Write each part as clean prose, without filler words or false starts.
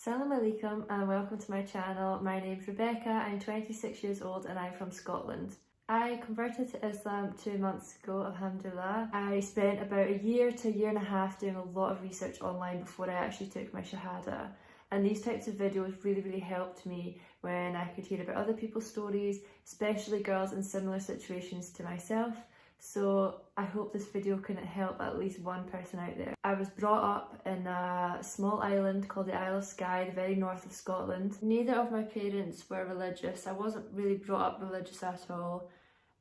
Assalamu alaikum and welcome to my channel. My name's Rebecca, I'm 26 years old and I'm from Scotland. I converted to Islam 2 months ago, alhamdulillah. I spent about a year to a year and a half doing a lot of research online before I actually took my Shahada. And these types of videos really helped me when I could hear about other people's stories, especially girls in similar situations to myself. So I hope this video can help at least one person out there. I was brought up in a small island called the Isle of Skye, the very north of Scotland. Neither of my parents were religious. I wasn't really brought up religious at all.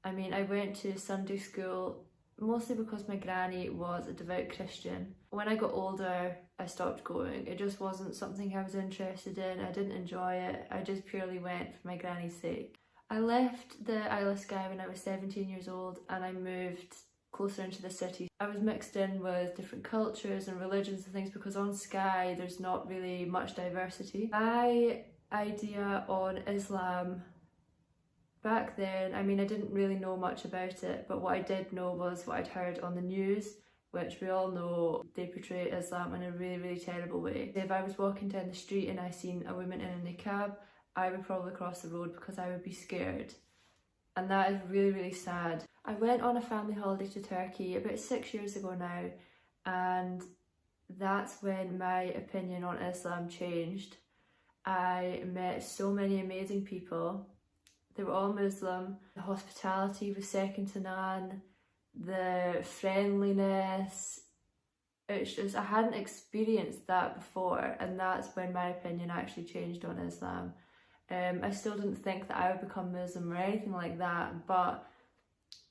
I mean, I went to Sunday school mostly because my granny was a devout Christian. When I got older, I stopped going. It just wasn't something I was interested in. I didn't enjoy it. I just purely went for my granny's sake. I left the Isle of Skye when I was 17 years old and I moved closer into the city. I was mixed in with different cultures and religions and things because on Skye there's not really much diversity. My idea on Islam back then, I mean, I didn't really know much about it, but what I did know was what I'd heard on the news, which we all know they portray Islam in a really terrible way. If I was walking down the street and I seen a woman in a niqab, I would probably cross the road because I would be scared. And that is really sad. I went on a family holiday to Turkey about 6 years ago now, and that's when my opinion on Islam changed. I met so many amazing people. They were all Muslim. The hospitality was second to none. The friendliness. It's just, I hadn't experienced that before, and that's when my opinion actually changed on Islam. I still didn't think that I would become Muslim or anything like that, but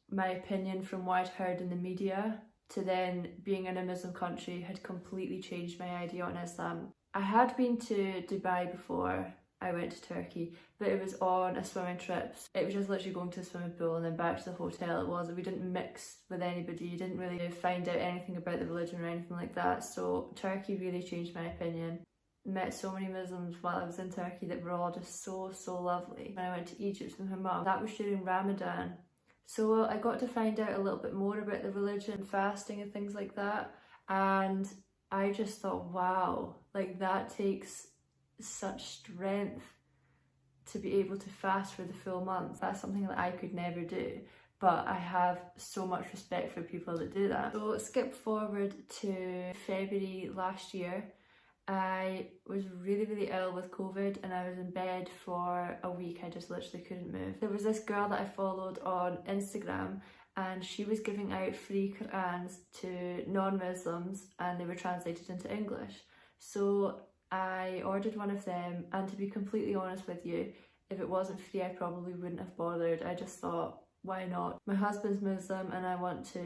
my opinion from what I'd heard in the media to then being in a Muslim country had completely changed my idea on Islam. I had been to Dubai before I went to Turkey, but it was on a swimming trip. It was just literally going to the swimming pool and then back to the hotel. We didn't mix with anybody, you didn't really find out anything about the religion or anything like that, so Turkey really changed my opinion. Met so many Muslims while I was in Turkey that were all just so lovely. When I went to Egypt with my mum, that was during Ramadan. So I got to find out a little bit more about the religion, fasting and things like that. And I just thought, wow, like that takes such strength to be able to fast for the full month. That's something that I could never do. But I have so much respect for people that do that. So skip forward to February last year. I was really ill with COVID and I was in bed for a week. I just literally couldn't move. There was this girl that I followed on Instagram and she was giving out free Qur'ans to non-Muslims and they were translated into English. So I ordered one of them, and to be completely honest with you, if it wasn't free I probably wouldn't have bothered. I just thought, why not? My husband's Muslim and I want to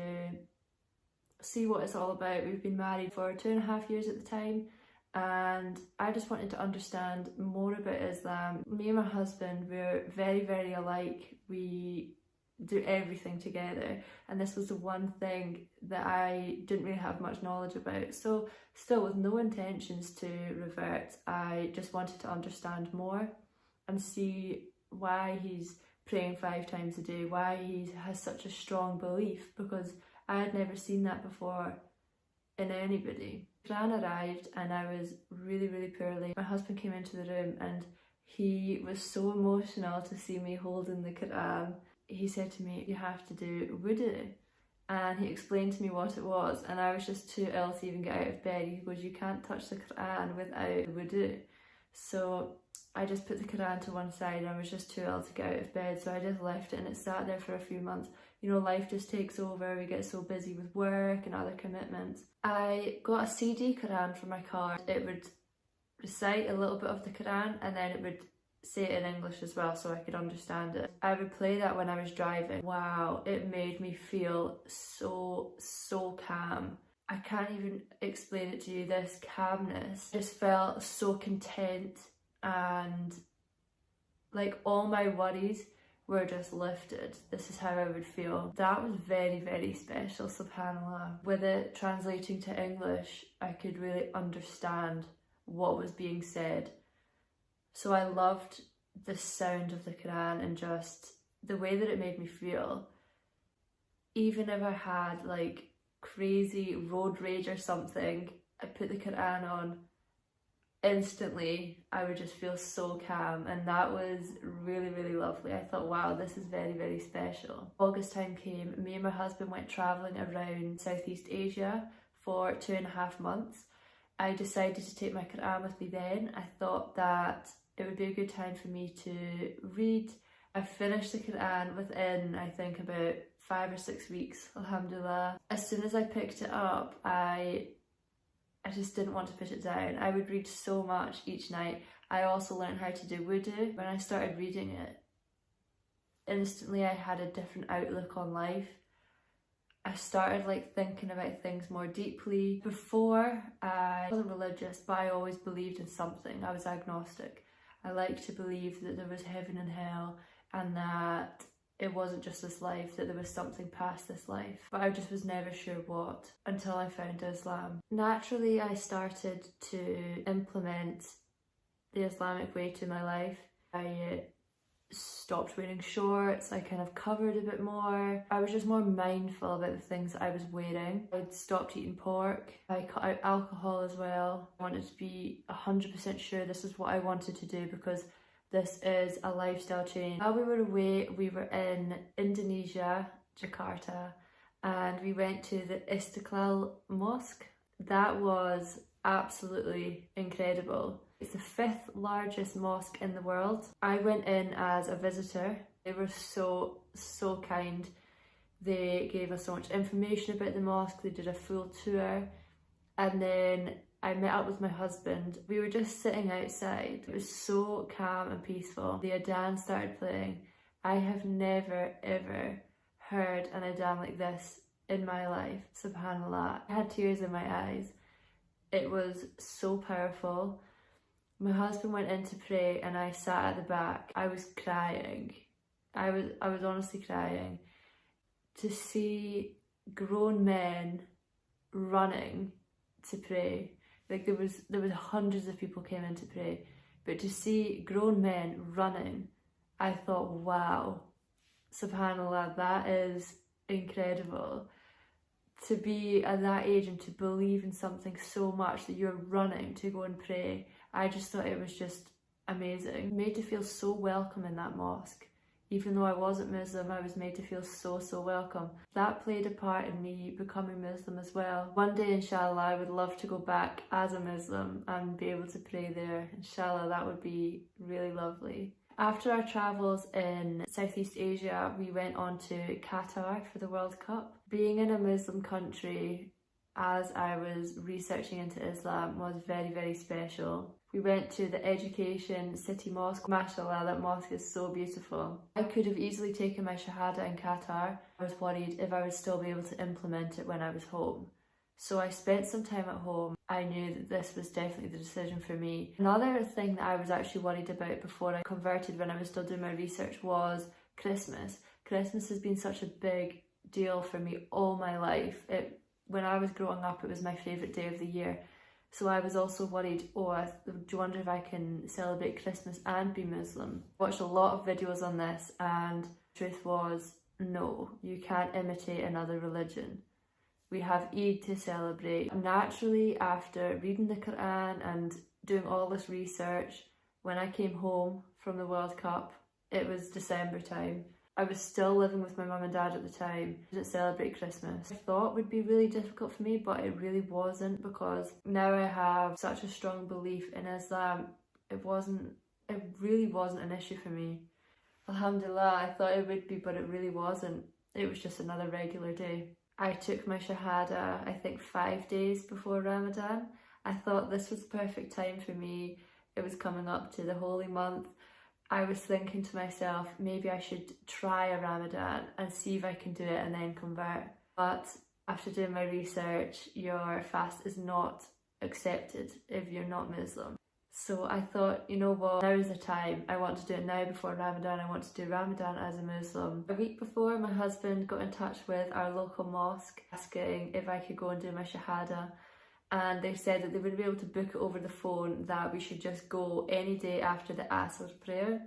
see what it's all about. We've been married for 2.5 years at the time. And I just wanted to understand more about Islam. Me and my husband, we're very alike. We do everything together, and this was the one thing that I didn't really have much knowledge about. So still with no intentions to revert, I just wanted to understand more and see why he's praying 5 times a day, why he has such a strong belief, because I had never seen that before in anybody. Quran arrived and I was really poorly. My husband came into the room and he was so emotional to see me holding the Quran. He said to me, you have to do wudu. And he explained to me what it was, and I was just too ill to even get out of bed. He goes, you can't touch the Quran without wudu. So I just put the Quran to one side and I was just too ill to get out of bed, so I just left it and it sat there for a few months. You know, life just takes over, we get so busy with work and other commitments. I got a CD Quran for my car. It would recite a little bit of the Quran and then it would say it in English as well so I could understand it. I would play that when I was driving. Wow, it made me feel so calm. I can't even explain it to you, this calmness. I just felt so content and like all my worries were just lifted. This is how I would feel. That was very special, subhanAllah. With it translating to English, I could really understand what was being said. So I loved the sound of the Quran and just the way that it made me feel. Even if I had like crazy road rage or something, I put the Quran on, instantly I would just feel so calm, and that was really, really lovely. I thought, wow, this is very, very special. August time came, me and my husband went travelling around Southeast Asia for 2.5 months. I decided to take my Quran with me then. I thought that it would be a good time for me to read. I finished the Quran within, I think, about 5 or 6 weeks, alhamdulillah. As soon as I picked it up, I just didn't want to put it down. I would read so much each night. I also learned how to do wudu. When I started reading it, instantly I had a different outlook on life. I started thinking about things more deeply. Before, I wasn't religious, but I always believed in something. I was agnostic. I liked to believe that there was heaven and hell, and that it wasn't just this life, that there was something past this life. But I just was never sure what, until I found Islam. Naturally, I started to implement the Islamic way to my life. I stopped wearing shorts, I kind of covered a bit more. I was just more mindful about the things that I was wearing. I'd stopped eating pork. I cut out alcohol as well. I wanted to be 100% sure this is what I wanted to do, because this is a lifestyle change. While we were away, we were in Indonesia, Jakarta, and we went to the Istiqlal Mosque. That was absolutely incredible. It's the 5th largest mosque in the world. I went in as a visitor. They were so kind. They gave us so much information about the mosque. They did a full tour. And then I met up with my husband. We were just sitting outside. It was so calm and peaceful. The adhan started playing. I have never ever heard an adhan like this in my life, subhanallah. I had tears in my eyes. It was so powerful. My husband went in to pray and I sat at the back. I was crying. I was honestly crying. To see grown men running to pray. There was hundreds of people came in to pray, but to see grown men running, I thought, wow, subhanallah, that is incredible. To be at that age and to believe in something so much that you're running to go and pray, I just thought it was just amazing. Made to feel so welcome in that mosque. Even though I wasn't Muslim, I was made to feel so welcome. That played a part in me becoming Muslim as well. One day, inshallah, I would love to go back as a Muslim and be able to pray there. Inshallah, that would be really lovely. After our travels in Southeast Asia, we went on to Qatar for the World Cup. Being in a Muslim country, as I was researching into Islam, was very special. We went to the Education City Mosque. Mashallah, that mosque is so beautiful. I could have easily taken my Shahada in Qatar. I was worried if I would still be able to implement it when I was home. So I spent some time at home. I knew that this was definitely the decision for me. Another thing that I was actually worried about before I converted, when I was still doing my research, was Christmas. Christmas has been such a big deal for me all my life. When I was growing up, it was my favourite day of the year. So I was also worried, do you wonder if I can celebrate Christmas and be Muslim? I watched a lot of videos on this, and the truth was, no, you can't imitate another religion. We have Eid to celebrate. Naturally, after reading the Quran and doing all this research, when I came home from the World Cup, it was December time. I was still living with my mum and dad at the time. I didn't celebrate Christmas. I thought it would be really difficult for me, but it really wasn't, because now I have such a strong belief in Islam. It really wasn't an issue for me. Alhamdulillah, I thought it would be, but it really wasn't. It was just another regular day. I took my Shahada, I think 5 days before Ramadan. I thought this was the perfect time for me. It was coming up to the holy month. I was thinking to myself, maybe I should try a Ramadan and see if I can do it and then convert. But after doing my research, your fast is not accepted if you're not Muslim. So I thought, you know what, now is the time. I want to do it now before Ramadan. I want to do Ramadan as a Muslim. A week before, my husband got in touch with our local mosque asking if I could go and do my Shahada. And they said that they would be able to book it over the phone, that we should just go any day after the Asr prayer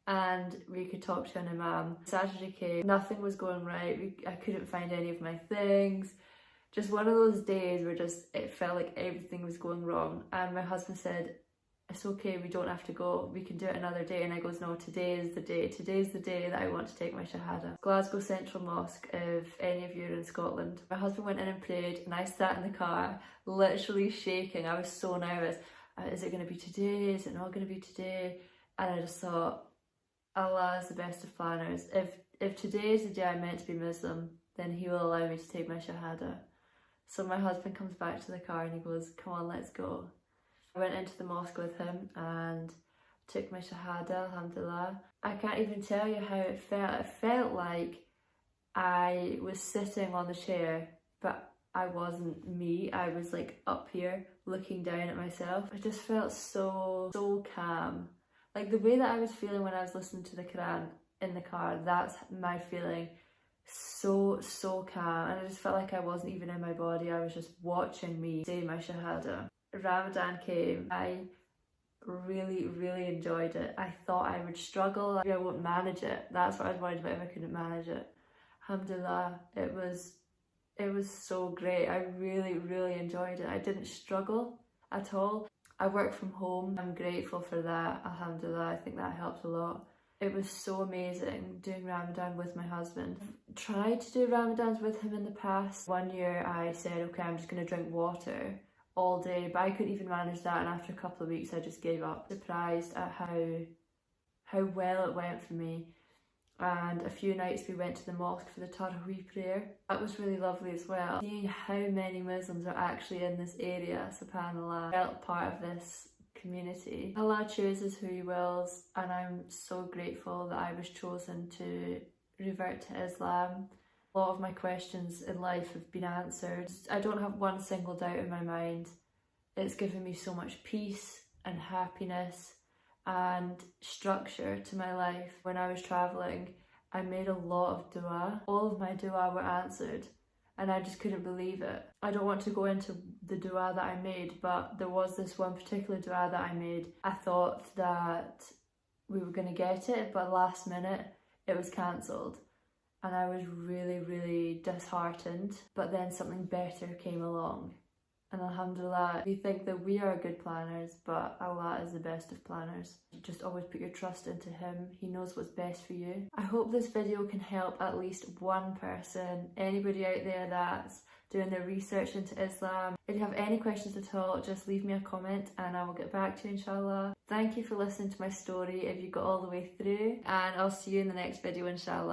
and we could talk to an imam. Saturday came, nothing was going right. I couldn't find any of my things. Just one of those days where it felt like everything was going wrong. And my husband said, it's okay, we don't have to go, we can do it another day. And I goes, no, today's the day that I want to take my Shahada. Glasgow Central Mosque, if any of you are in Scotland. My husband went in and prayed, and I sat in the car literally shaking. I was so nervous. Is it going to be today? Is it not going to be today? And I just thought, Allah is the best of planners. If today is the day I'm meant to be Muslim, then he will allow me to take my Shahada. So my husband comes back to the car and he goes, come on, let's go. I went into the mosque with him and took my Shahada, alhamdulillah. I can't even tell you how it felt. It felt like I was sitting on the chair, but I wasn't me. I was like up here looking down at myself. I just felt so calm. Like the way that I was feeling when I was listening to the Quran in the car, that's my feeling. So calm. And I just felt like I wasn't even in my body. I was just watching me say my Shahada. Ramadan came. I really enjoyed it. I thought I would struggle. I won't manage it. That's what I was worried about, if I couldn't manage it. Alhamdulillah, it was so great. I really enjoyed it. I didn't struggle at all. I work from home. I'm grateful for that. Alhamdulillah, I think that helped a lot. It was so amazing doing Ramadan with my husband. I've tried to do Ramadans with him in the past. One year I said, okay, I'm just going to drink water all day, but I couldn't even manage that, and after a couple of weeks I just gave up. Surprised at how well it went for me. And a few nights we went to the mosque for the Taraweeh prayer. That was really lovely as well. Seeing how many Muslims are actually in this area, subhanAllah, I felt part of this community. Allah chooses who he wills, and I'm so grateful that I was chosen to revert to Islam. A lot of my questions in life have been answered. I don't have one single doubt in my mind. It's given me so much peace and happiness and structure to my life. When I was travelling, I made a lot of dua. All of my dua were answered, and I just couldn't believe it. I don't want to go into the dua that I made, but there was this one particular dua that I made. I thought that we were going to get it, but last minute it was cancelled. And I was really disheartened, but then something better came along. And alhamdulillah, we think that we are good planners, but Allah is the best of planners. Just always put your trust into him. He knows what's best for you. I hope this video can help at least one person, anybody out there that's doing their research into Islam. If you have any questions at all, just leave me a comment and I will get back to you, inshallah. Thank you for listening to my story if you got all the way through, and I'll see you in the next video, inshallah.